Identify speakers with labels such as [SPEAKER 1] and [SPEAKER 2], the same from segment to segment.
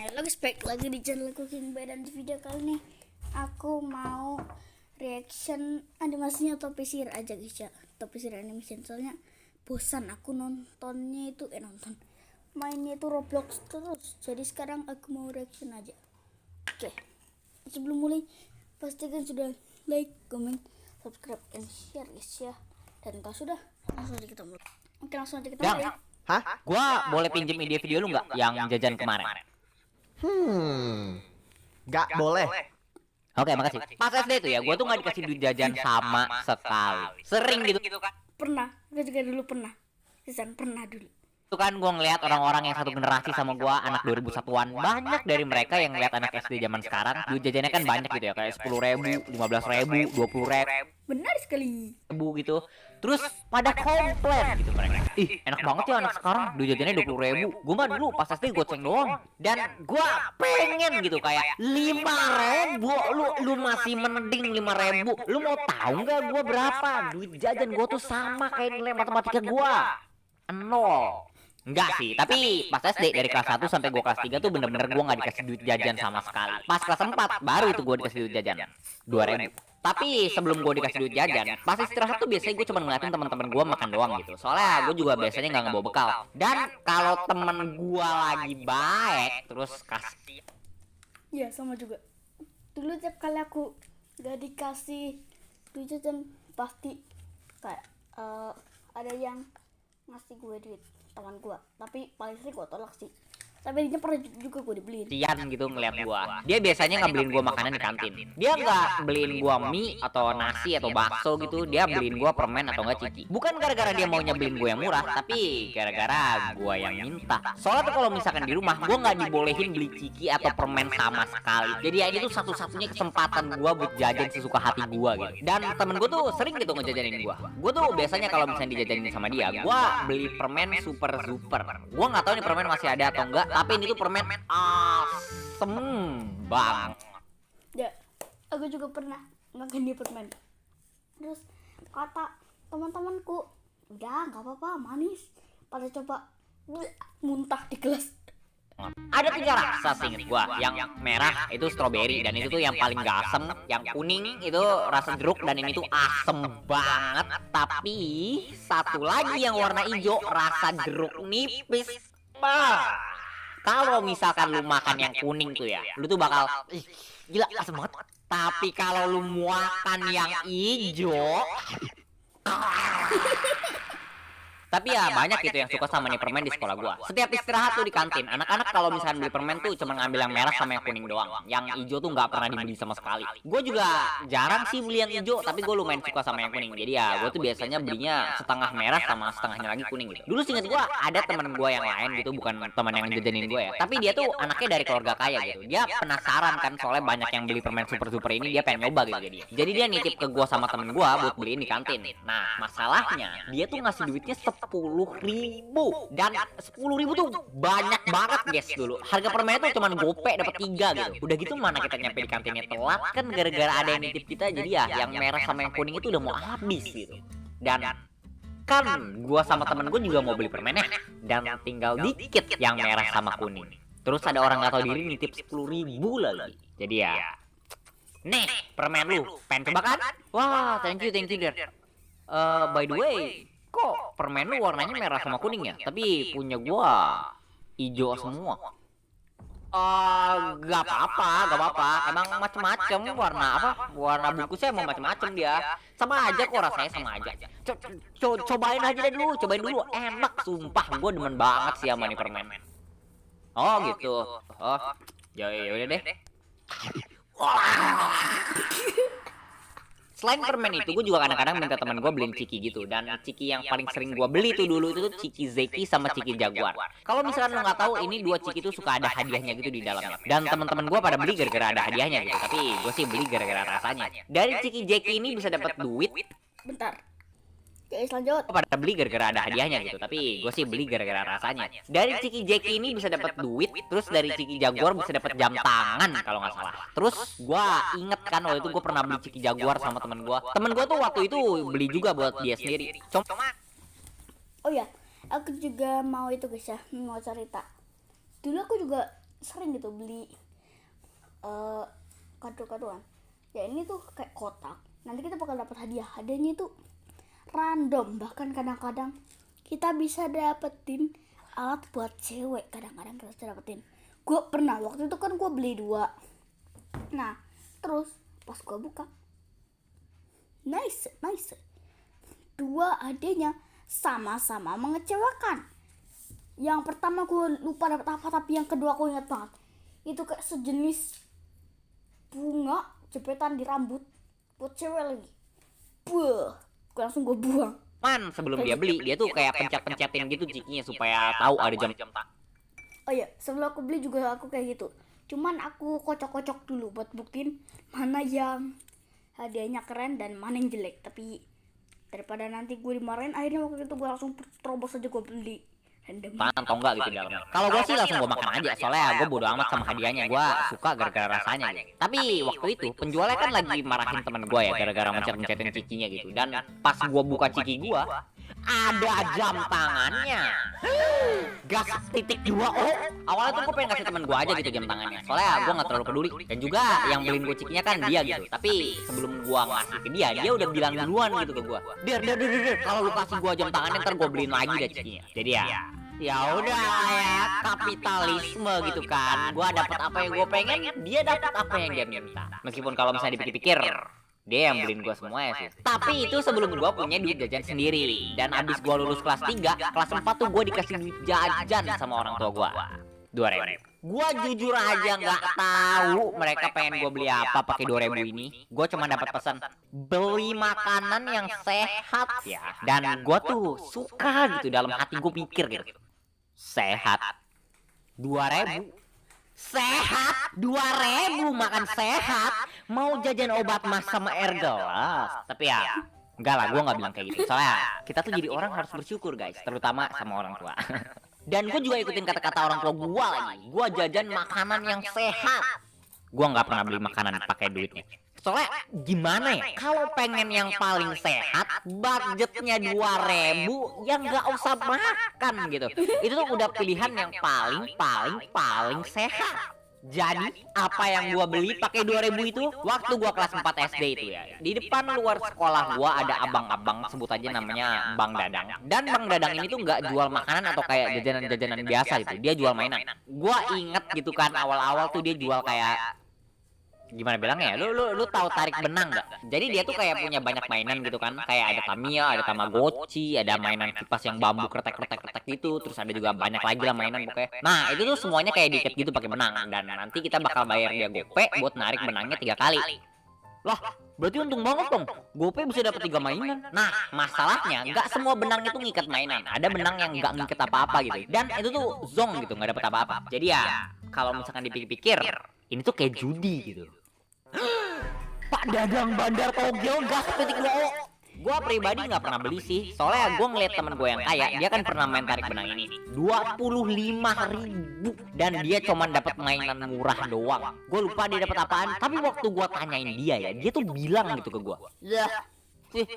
[SPEAKER 1] Halo guys, back lagi di channel Cooking By, dan di video kali ini aku mau reaction animasinya Topi Sihir aja guys ya. Topi Sihir animation, soalnya bosan aku nontonnya itu mainnya itu Roblox terus. Jadi sekarang aku mau reaction aja. Oke, sebelum mulai pastikan sudah like, comment, subscribe, and share guys ya. Dan kalau sudah, langsung aja kita mulai. Oke, langsung aja kita mulai.
[SPEAKER 2] Hah? Gua boleh pinjem ide video lu nggak yang jajan kemarin?
[SPEAKER 3] Nggak boleh.
[SPEAKER 2] Oke, makasih. Pas SD tuh ya, gua tuh nggak dikasih duit jajan sama sekali. Sering gitu kan.
[SPEAKER 1] Pernah, aku juga dulu pernah. Sisan pernah dulu.
[SPEAKER 2] Itu kan gua ngeliat orang-orang yang satu generasi sama gua, anak 2001-an. Banyak dari mereka yang ngeliat anak SD zaman sekarang, duit jajannya kan banyak gitu ya, kayak 10.000, 15.000, 20.000
[SPEAKER 1] Benar sekali.
[SPEAKER 2] gitu. Terus pada komplain gitu mereka. Ih, enak banget ya anak sekarang, duit jajannya 20.000. Gua mah dulu pas SD goceng doang. Dan gua pengen gitu kayak 5.000. Lu masih mending 5.000. Lu mau tahu nggak gua berapa? Duit jajan gua tuh sama kayak nilai matematika gua. 0. Enggak sih, tapi pas SD dari kelas 1 sampai gua kelas 3 tuh bener-bener gua nggak dikasih duit jajan sama sekali. Pas kelas 4 baru itu gua dikasih duit jajan 2.000. Tapi sebelum gue dikasih duit jajan, pas istirahat tuh biasanya gue cuma ngeliatin teman-teman gue makan doang gitu. Soalnya gue juga biasanya nggak ngebawa bekal. Dan kalau temen gue lagi baik, terus kasih.
[SPEAKER 1] Ya sama juga. Dulu tiap kali aku gak dikasih duit jajan pasti kayak ada yang ngasih gue duit, teman gue. Tapi paling sering gue tolak sih. Tapi dia pernah juga gue dibeliin.
[SPEAKER 2] Tian gitu ngeliat gua. Dia biasanya nggak beliin gua makanan di kantin. Dia nggak beliin gua mie atau nasi atau bakso gitu. Dia beliin gua permen atau enggak ciki. Bukan gara-gara dia maunya beliin gua yang murah, tapi gara-gara gua yang minta. Soalnya tuh kalau misalkan di rumah gua nggak dibolehin beli ciki atau permen sama sekali. Jadi ya ini tuh satu-satunya kesempatan gua buat jajan sesuka hati gua gitu. Dan temen gua tuh sering gitu ngejajanin gua. Gua tuh biasanya kalau misalnya dijajanin sama dia, gua beli permen super. Gua nggak tahu nih permen masih ada atau enggak. Tapi ini tuh permen asem banget.
[SPEAKER 1] Ya, aku juga pernah makan di permen. Terus kata teman-temanku, udah nggak apa-apa, manis. Pada coba muntah di kelas.
[SPEAKER 2] Ada 3 rasa seinget gua. Yang merah itu stroberi dan itu tuh yang paling gak asem. Yang kuning itu rasa jeruk dan ini tuh asem banget. Tapi satu lagi yang warna hijau rasa jeruk nipis. Kalau misalkan lu makan yang kuning tuh ya, lu tuh bakal gila asem banget. Tapi kalau lu makan yang hijau, tapi ya banyak gitu yang suka sama nih permen di sekolah gua. Setiap istirahat tuh di kantin, anak-anak kalau misalkan beli permen tuh cuma ngambil yang merah sama yang kuning doang. Yang hijau tuh nggak pernah dibeli sama sekali. Gue juga jarang sih beli yang hijau, tapi gue lumayan suka sama yang kuning. Jadi ya gue tuh biasanya belinya setengah merah sama setengahnya lagi kuning gitu. Dulu seinget gue ada temen gue yang lain gitu, bukan teman yang jajanin gue ya. Tapi dia tuh anaknya dari keluarga kaya gitu. Dia penasaran kan soalnya banyak yang beli permen super ini, dia pengen nyoba gitu jadi dia nitip ke gue sama temen gue buat beliin di kantin. Nah masalahnya dia tuh ngasih duitnya 10.000 dan 10.000 tuh banyak banget guys dulu. Harga permennya tuh cuman gope dapat 3 gitu. Udah gitu mana kita nyampe di kantinnya telat kan gara-gara ada yang nitip kita, jadi ya yang merah sama yang kuning itu udah mau habis gitu. Dan kan gua sama temen gua juga mau beli permennya dan tinggal dikit yang merah sama kuning. Terus ada orang nggak tahu diri nitip 10.000 lagi. Jadi ya nih permen lu pengen coba kan? Wah thank you dear. By the way, kok permen lu warnanya merah sama kuning ya? Tapi punya gua hijau semua. Gak apa-apa. Emang macem-macem warna apa? Warna bungkusnya emang macem-macem dia. Sama aja kok rasanya sama aja. Cobain aja deh dulu, Enak sumpah, gua demen banget sih sama nih permen. Oh gitu. Oh, ya udah deh. Selain permen itu, gue juga kadang-kadang minta teman gue beliin ciki gitu. Dan ciki yang paling sering gue beli tuh dulu itu tuh ciki Zeki sama ciki Jaguar. Kalau misalkan lo nggak tahu, ini 2 ciki tuh suka ada hadiahnya gitu di dalamnya. Dan teman-teman gue pada beli gara-gara ada hadiahnya gitu. Tapi gue sih beli gara-gara rasanya. Dari ciki Zeki ini bisa dapat duit.
[SPEAKER 1] Bentar. Oke, lanjut.
[SPEAKER 2] Pada beli gara-gara ada hadiahnya gitu, tapi gue sih beli gara-gara rasanya. Dari ciki Jeki ini bisa dapat duit, terus dari ciki Jaguar bisa dapat jam tangan kalau nggak salah. Terus gue inget kan waktu itu gue pernah beli ciki Jaguar sama temen gue. Temen gue tuh waktu itu beli juga buat dia sendiri.
[SPEAKER 1] Oh ya, aku juga mau itu guys ya, mau cerita. Dulu aku juga sering gitu beli kado-kadoan. Ya ini tuh kayak kotak. Nanti kita bakal dapat hadiah. Hadiahnya itu random. Bahkan kadang-kadang kita bisa dapetin alat buat cewek. Kadang-kadang kita bisa dapetin. Gue pernah waktu itu kan gue beli 2. Nah terus pas gue buka, nice. 2 hadiahnya sama-sama mengecewakan. Yang pertama gue lupa dapat apa, tapi yang kedua aku ingat banget. Itu kayak sejenis bunga jepretan di rambut buat cewek lagi. Langsung gue buang.
[SPEAKER 2] Man, sebelum dia beli, dia tuh kayak pencet-pencetin gitu cikinya supaya tahu ada jam.
[SPEAKER 1] Oh iya, sebelum aku beli juga aku kayak gitu. Cuman aku kocok-kocok dulu buat buktiin mana yang hadiahnya keren dan mana yang jelek. Tapi daripada nanti gue dimarahin, akhirnya waktu itu gue langsung terobos aja gue beli.
[SPEAKER 2] Tangan atau enggak gitu di dalamnya. Kalau gue sih langsung gue makan aja, soalnya gue bodo amat sama hadiahnya, gue suka gara-gara rasanya gitu. Tapi waktu itu penjualnya kan lagi marahin temen gue ya gara-gara mencet-mencetin cikinya gitu. Dan pas gue buka ciki gue, ada jam tangannya. Gas titik 2 oh. Awalnya tuh gue pengen kasih temen gue aja gitu jam tangannya, soalnya gue nggak terlalu peduli. Dan juga yang beliin gue cikinya kan dia gitu. Tapi sebelum gue ngasih ke dia udah bilang duluan gitu ke gue. Der, kalau lu kasih gue jam tangannya ntar gue beliin lagi deh cikinya. Jadi ya udah ya, kapitalisme gitu kan. Gua dapat apa yang gue pengen, dia dapat apa yang dia minta. Meskipun kalau misalnya dipikir-pikir, dia yang beliin gue semuanya sih. Tapi itu sebelum gue punya duit jajan sendiri. Dan abis gue lulus kelas 3, kelas 4 tuh gue dikasih duit jajan sama orang tua gue, 2.000. Gue jujur aja nggak tahu mereka pengen gue beli apa pakai 2.000 ini. Gue cuma dapat pesan beli makanan yang sehat ya. Dan gue tuh suka gitu, dalam hati gue pikir gitu, sehat 2.000, sehat 2.000, makan sehat, mau jajan obat mas sama air gelas. Tapi ya enggak lah, gue nggak bilang kayak gitu, soalnya kita tuh jadi orang harus bersyukur guys, terutama sama orang tua. Dan gue juga ikutin kata-kata orang tua gue lagi, gue jajan makanan yang sehat. Gue nggak pernah beli makanan pakai duitnya. Soalnya gimana ya, kalau pengen yang paling sehat, budgetnya 2.000, ya nggak usah makan gitu. Itu tuh udah pilihan yang paling sehat. Jadi apa yang gua beli pakai 2.000 itu waktu gua kelas 4 SD itu ya. Di depan luar sekolah gua ada abang-abang, sebut aja namanya Bang Dadang. Dan Bang Dadang ini tuh nggak jual makanan atau kayak jajanan-jajanan biasa gitu. Dia jual mainan. Gua inget gitu kan, awal-awal tuh dia jual kayak, gimana bilangnya ya, lu tahu tarik benang nggak? Jadi dia tuh kayak punya banyak mainan gitu kan, kayak ada Tamiya, ada Tamagotchi, ada mainan kipas yang bambu kretek gitu, terus ada juga banyak lagi lah mainan pokoknya. Nah itu tuh semuanya kayak diikat gitu pakai benang, dan nanti kita bakal bayar dia gope buat narik benangnya 3 kali. Lah, berarti untung banget dong, gope bisa dapat 3 mainan. Nah masalahnya nggak semua benang itu ngikat mainan, ada benang yang nggak ngikat apa-apa gitu, dan itu tuh zong gitu, nggak dapat apa-apa. Jadi ya kalau misalkan dipikir-pikir, ini tuh kayak judi gitu. Pak Dadang Bandar Togel gas titik 2. Gue pribadi nggak pernah beli sih, soalnya gue ngeliat temen gue yang kaya, dia kan pernah main tarik benang ini 25.000, dan dia cuma dapat mainan murah doang. Gue lupa dia dapat apaan, tapi waktu gue tanyain dia tuh bilang gitu ke gue, ya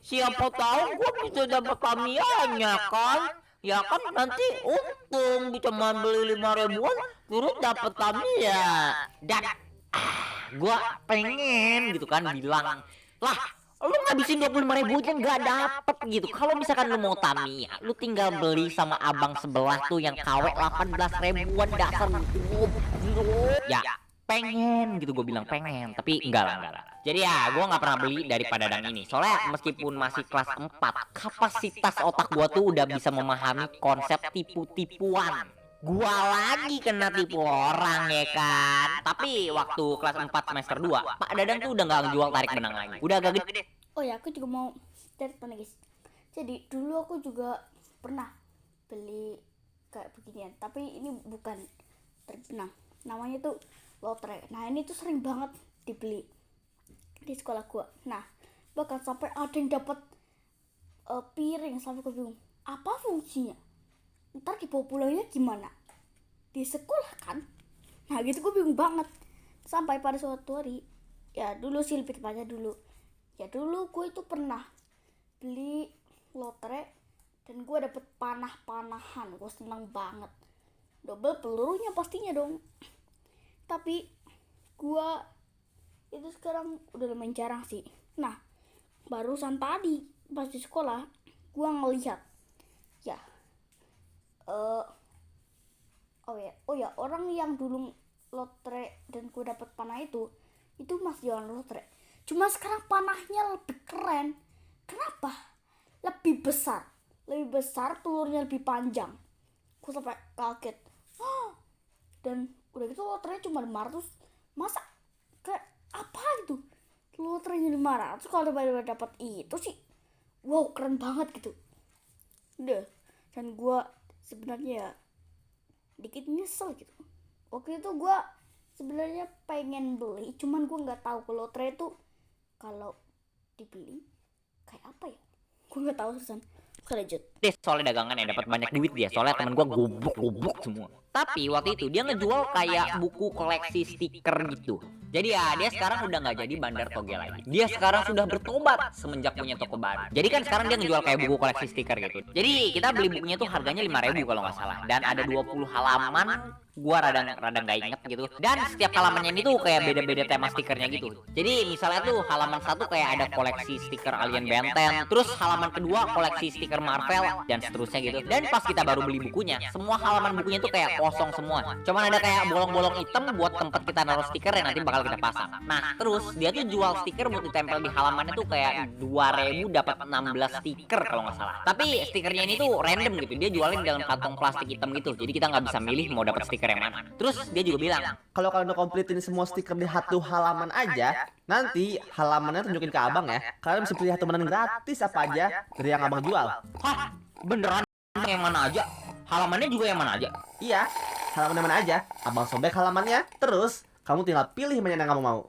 [SPEAKER 2] siapa tahu gue bisa dapat Tamiya-nya kan. Ya kan nanti untung cuma beli 5.000-an, terus dapat Tamiya. Dan gue pengen gitu kan bilang, lah lu ngabisin 25.000 aja nggak dapet gitu. Kalau misalkan lu mau Tamiya, lu tinggal beli sama abang sebelah tuh yang KW 18.000-an, dasar goblok. Ya pengen gitu, gue bilang pengen, tapi enggak lah. Jadi ya gue nggak pernah beli daripada Dadang ini, soalnya meskipun masih kelas 4, kapasitas otak gue tuh udah bisa memahami konsep tipu-tipuan. Gua lagi kena tipu orang ya kan. Tapi waktu kelas 4 semester 2, Pak Dadang tuh udah gak jual tarik benang lagi, udah agak gede.
[SPEAKER 1] Oh ya, aku juga mau cerita nih guys. Jadi dulu aku juga pernah beli kayak beginian, tapi ini bukan tarik benang, namanya tuh lotre. Nah ini tuh sering banget dibeli di sekolah gua. Nah bahkan sampai ada yang dapat piring, sampai gue bingung apa fungsinya, ntar dibawa pulangnya gimana di sekolah kan. Nah gitu gue bingung banget, sampai pada suatu hari, ya dulu sih lebih tepatnya dulu gue itu pernah beli lotre dan gue dapet panah-panahan. Gue seneng banget, double pelurunya pastinya dong. Tapi gua itu sekarang udah lumayan jarang sih. Nah, barusan tadi pas di sekolah gua ngelihat ya oh ya orang yang dulu lotre dan gue dapet panah itu masih jualan lotre, cuma sekarang panahnya lebih keren. Kenapa? Lebih besar, telurnya lebih panjang. Gue sampai kaget. Dan udah gitu lotrenya cuma 500. Masa kayak apa gitu lotrenya 500 kalau dapat itu sih, wow keren banget gitu. Udah, dan gue sebenarnya ya dikit nyesel gitu. Waktu itu gue sebenarnya pengen beli, cuman gue nggak tahu kalau lotre itu kalau dibeli kayak apa ya, gue nggak tahu terusan. Oke, lanjut.
[SPEAKER 2] Dia soalnya dagangan yang dapat banyak duit dia. Soalnya temen gue goblok semua. Tapi waktu itu dia ngejual kayak buku koleksi stiker gitu. Jadi ya dia sekarang udah nggak jadi bandar toge lagi. Dia sekarang sudah bertobat semenjak punya toko baru. Jadi kan sekarang dia ngejual kayak buku koleksi stiker gitu. Jadi kita beli bukunya tuh harganya 5.000 kalau nggak salah. Dan ada 20 halaman. Gua rada nggak inget gitu. Dan setiap halamannya ini tuh kayak beda-beda tema stikernya gitu. Jadi misalnya tuh halaman satu kayak ada koleksi stiker Alien Ben 10, terus halaman kedua koleksi stiker Marvel dan seterusnya gitu. Dan pas kita baru beli bukunya, semua halaman bukunya tuh kayak kosong semua. Cuman ada kayak bolong-bolong hitam buat tempat kita naruh stiker yang nanti bakal kita pasang. Nah, terus dia tuh jual stiker buat ditempel di halamannya tuh kayak 2.000 dapat 16 stiker kalau nggak salah. Tapi stikernya ini tuh random gitu. Dia jualin dalam kantong plastik hitam gitu. Jadi kita nggak bisa milih mau dapat stiker yang mana. Terus dia juga bilang,
[SPEAKER 3] kalau kalian udah kompletin semua stiker di satu halaman aja, nanti halamannya tunjukin ke abang ya. Kalian bisa pilih temenan gratis apa aja dari yang abang jual.
[SPEAKER 2] hah, beneran yang mana aja? Halamannya juga yang mana aja?
[SPEAKER 3] Iya, halaman mana aja. Abang sobek halamannya, terus kamu tinggal pilih mana yang kamu mau.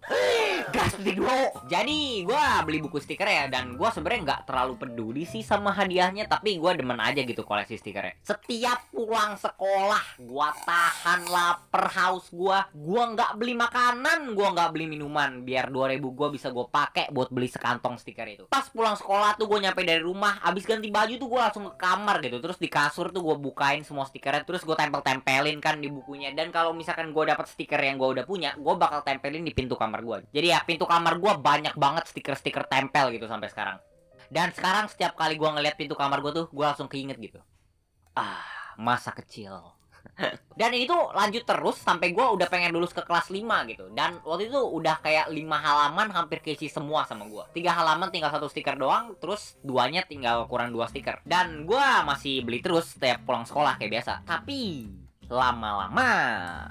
[SPEAKER 2] Gas dulu. Jadi gue beli buku stiker ya, dan gue sebenarnya nggak terlalu peduli sih sama hadiahnya, tapi gue demen aja gitu koleksi stikernya. Setiap pulang sekolah, gue tahan lapar haus gue nggak beli makanan, gue nggak beli minuman, biar 2.000 gue bisa gue pakai buat beli sekantong stiker itu. Pas pulang sekolah tuh gue nyampe dari rumah, abis ganti baju tuh gue langsung ke kamar gitu, terus di kasur tuh gue bukain semua stikernya, terus gue tempelin kan di bukunya. Dan kalau misalkan gue dapat stiker yang gue udah punya, gue bakal tempelin di pintu kamar gue. Jadi ya pintu kamar gue banyak banget stiker-stiker tempel gitu sampai sekarang. Dan sekarang setiap kali gue ngeliat pintu kamar gue tuh, gue langsung keinget gitu. Masa kecil. Dan ini tuh lanjut terus sampai gue udah pengen lulus ke kelas 5 gitu. Dan waktu itu udah kayak 5 halaman hampir keisi semua sama gue. 3 halaman tinggal 1 stiker doang, terus 2-nya tinggal kurang 2 stiker. Dan gue masih beli terus setiap pulang sekolah kayak biasa. Tapi lama-lama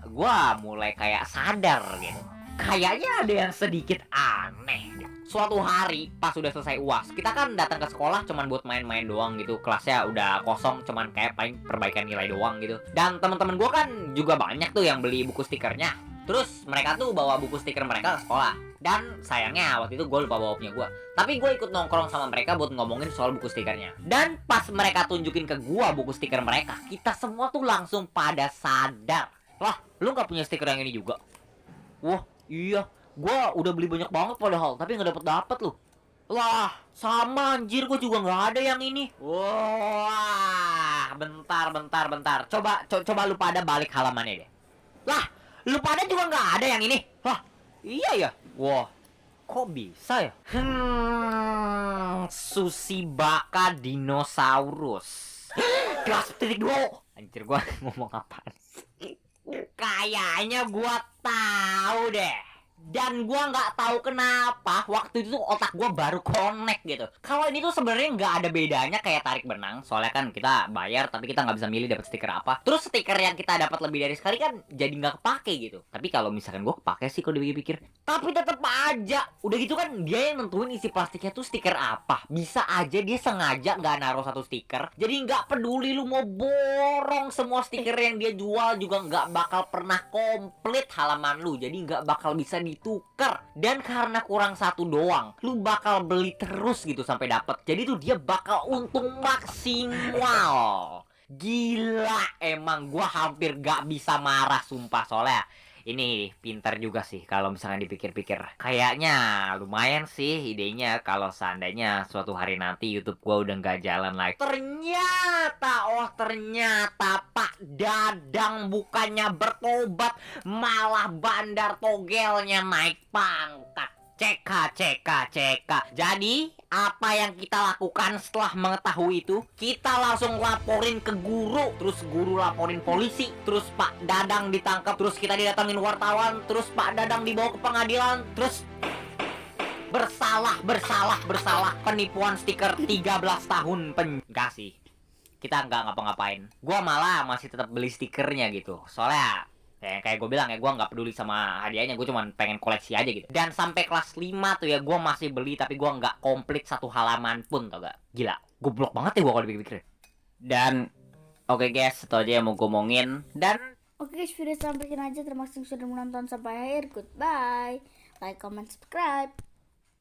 [SPEAKER 2] gue mulai kayak sadar gitu, kayaknya ada yang sedikit aneh. Suatu hari pas udah selesai UAS, kita kan datang ke sekolah cuman buat main-main doang gitu. Kelasnya udah kosong, cuman kayak paling perbaikan nilai doang gitu. Dan teman-teman gue kan juga banyak tuh yang beli buku stikernya. Terus mereka tuh bawa buku stiker mereka ke sekolah. Dan sayangnya waktu itu gue lupa bawa punya gue. Tapi gue ikut nongkrong sama mereka buat ngomongin soal buku stikernya. Dan pas mereka tunjukin ke gue buku stiker mereka, kita semua tuh langsung pada sadar. Wah, lu gak punya stiker yang ini juga? Wah, iya, gua udah beli banyak banget padahal, tapi nggak dapet loh. Lah, sama anjir, gua juga nggak ada yang ini. Wah, bentar. Coba lu pada balik halamannya deh. Lah, lu pada juga nggak ada yang ini. Wah, iya ya. Wah, kok bisa ya? Sushi baka dinosaurus. Kelas titik 2. Anjir, gua ngomong apaan sih? Kayaknya gua tahu deh. Dan gua nggak tahu kenapa waktu itu otak gua baru connect gitu. Kalau ini tuh sebenarnya nggak ada bedanya kayak tarik benang. Soalnya kan kita bayar tapi kita nggak bisa milih dapat stiker apa. Terus stiker yang kita dapat lebih dari sekali kan jadi nggak kepake gitu. Tapi kalau misalkan gua kepake sih kalau dipikir-pikir. Tapi tetap aja. Udah gitu kan dia yang nentuin isi plastiknya tuh stiker apa. Bisa aja dia sengaja nggak naruh satu stiker. Jadi nggak peduli lu mau borong semua stiker yang dia jual juga nggak bakal pernah komplit halaman lu. Jadi nggak bakal bisa ditukar. Dan karena kurang satu doang, lu bakal beli terus gitu sampai dapet. Jadi tuh dia bakal untung maksimal. Gila, emang gua hampir gak bisa marah sumpah. Soalnya Ini pintar juga sih kalau misalnya dipikir-pikir. Kayaknya lumayan sih idenya kalau seandainya suatu hari nanti YouTube gua udah nggak jalan lagi. Ternyata Pak Dadang bukannya bertobat, malah bandar togelnya naik pangkat. CK. Jadi, apa yang kita lakukan setelah mengetahui itu? Kita langsung laporin ke guru, terus guru laporin polisi, terus Pak Dadang ditangkap, terus kita didatangin wartawan, terus Pak Dadang dibawa ke pengadilan, terus bersalah, penipuan stiker 13 tahun enggak sih. Kita nggak ngapa-ngapain. Gua malah masih tetap beli stikernya gitu. Soalnya kayak gue bilang ya, gue nggak peduli sama hadiahnya, gue cuma pengen koleksi aja gitu. Dan sampai kelas 5 tuh ya gue masih beli, tapi gue nggak komplit satu halaman pun, tau gak? Gila, goblok banget ya gue kalau dipikir-pikir. Dan oke guys, itu aja yang mau gue omongin. Dan
[SPEAKER 1] Oke guys, video sampai sini aja. Terima kasih sudah menonton sampai akhir. Goodbye. Like, comment, subscribe.